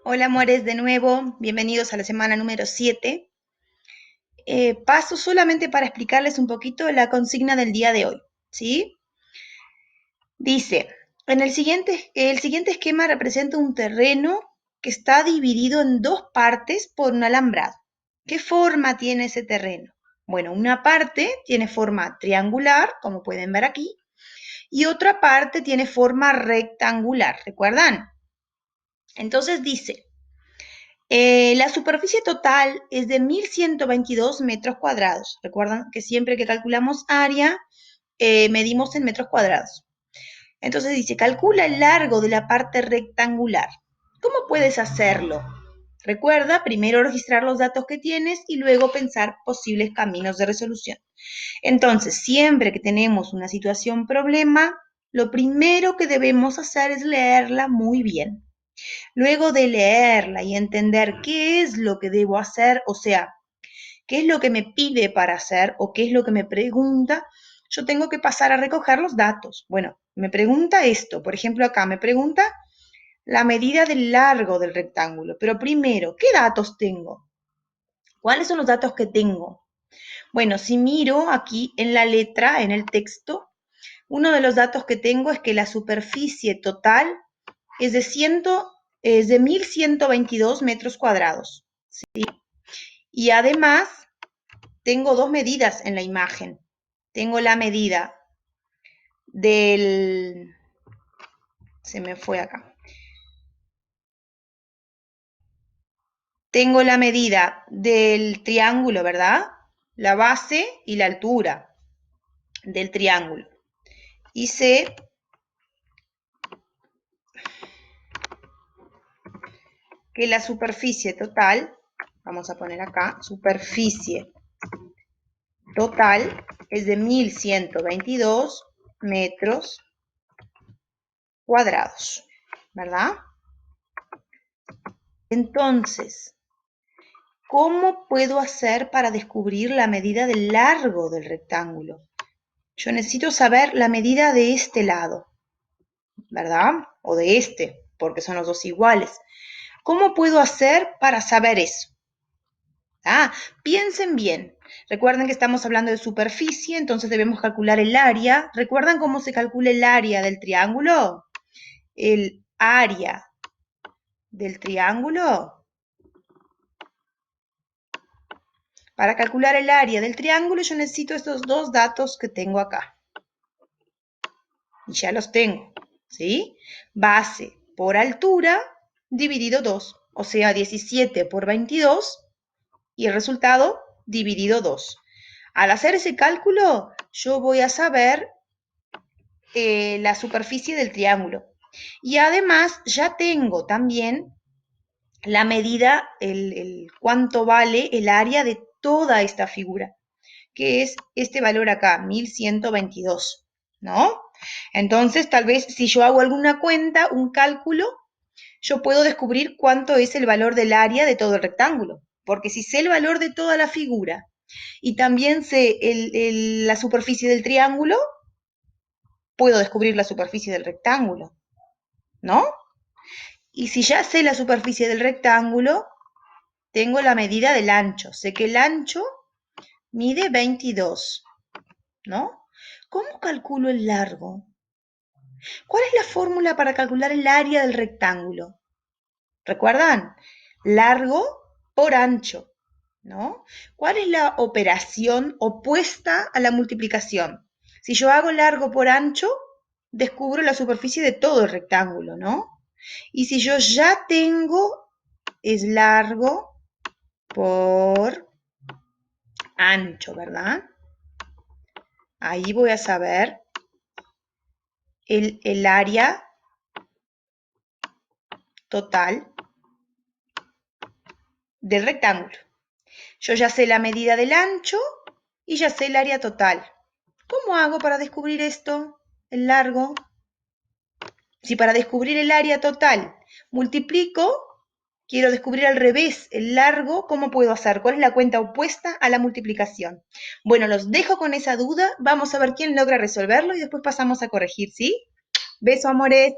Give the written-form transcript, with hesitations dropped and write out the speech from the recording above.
Hola amores, de nuevo, bienvenidos a la semana número 7. Paso solamente para explicarles un poquito la consigna del día de hoy, ¿sí? Dice, el siguiente esquema representa un terreno que está dividido en dos partes por un alambrado. ¿Qué forma tiene ese terreno? Bueno, una parte tiene forma triangular, como pueden ver aquí, y otra parte tiene forma rectangular, ¿recuerdan? Entonces dice, la superficie total es de 1.122 metros cuadrados. Recuerdan que siempre que calculamos área, medimos en metros cuadrados. Entonces dice, calcula el largo de la parte rectangular. ¿Cómo puedes hacerlo? Recuerda primero registrar los datos que tienes y luego pensar posibles caminos de resolución. Entonces, siempre que tenemos una situación problema, lo primero que debemos hacer es leerla muy bien. Luego de leerla y entender qué es lo que debo hacer, o sea, qué es lo que me pide para hacer o qué es lo que me pregunta, yo tengo que pasar a recoger los datos. Bueno, me pregunta esto, por ejemplo, acá me pregunta la medida del largo del rectángulo, pero primero, ¿qué datos tengo? ¿Cuáles son los datos que tengo? Bueno, si miro aquí en la letra, en el texto, uno de los datos que tengo es que la superficie total es de 1.122 metros cuadrados, ¿sí? Y además tengo dos medidas en la imagen. Tengo la medida del... Se me fue acá. Tengo la medida del triángulo, ¿verdad? La base y la altura del triángulo. Y sé que la superficie total, vamos a poner acá, superficie total es de 1.122 metros cuadrados, ¿verdad? Entonces, ¿cómo puedo hacer para descubrir la medida del largo del rectángulo? Yo necesito saber la medida de este lado, ¿verdad? O de este, porque son los dos iguales. ¿Cómo puedo hacer para saber eso? Ah, piensen bien. Recuerden que estamos hablando de superficie, entonces debemos calcular el área. ¿Recuerdan cómo se calcula el área del triángulo? El área del triángulo. Para calcular el área del triángulo yo necesito estos dos datos que tengo acá. Y ya los tengo, ¿sí? Base por altura dividido 2, o sea, 17 por 22 y el resultado dividido 2. Al hacer ese cálculo, yo voy a saber la superficie del triángulo. Y además ya tengo también la medida, cuánto vale el área de toda esta figura, que es este valor acá, 1.122, ¿no? Entonces, tal vez si yo hago alguna cuenta, un cálculo, yo puedo descubrir cuánto es el valor del área de todo el rectángulo. Porque si sé el valor de toda la figura y también sé la superficie del triángulo, puedo descubrir la superficie del rectángulo, ¿no? Y si ya sé la superficie del rectángulo, tengo la medida del ancho. Sé que el ancho mide 22, ¿no? ¿Cómo calculo el largo? ¿Cuál es la fórmula para calcular el área del rectángulo? ¿Recuerdan? Largo por ancho, ¿no? ¿Cuál es la operación opuesta a la multiplicación? Si yo hago largo por ancho, descubro la superficie de todo el rectángulo, ¿no? Y si yo ya tengo, es largo por ancho, ¿verdad? Ahí voy a saber el área total del rectángulo. Yo ya sé la medida del ancho y ya sé el área total. ¿Cómo hago para descubrir esto? El largo. Si para descubrir el área total multiplico, quiero descubrir al revés el largo, ¿cómo puedo hacer? ¿Cuál es la cuenta opuesta a la multiplicación? Bueno, los dejo con esa duda. Vamos a ver quién logra resolverlo y después pasamos a corregir, ¿sí? Beso, amores.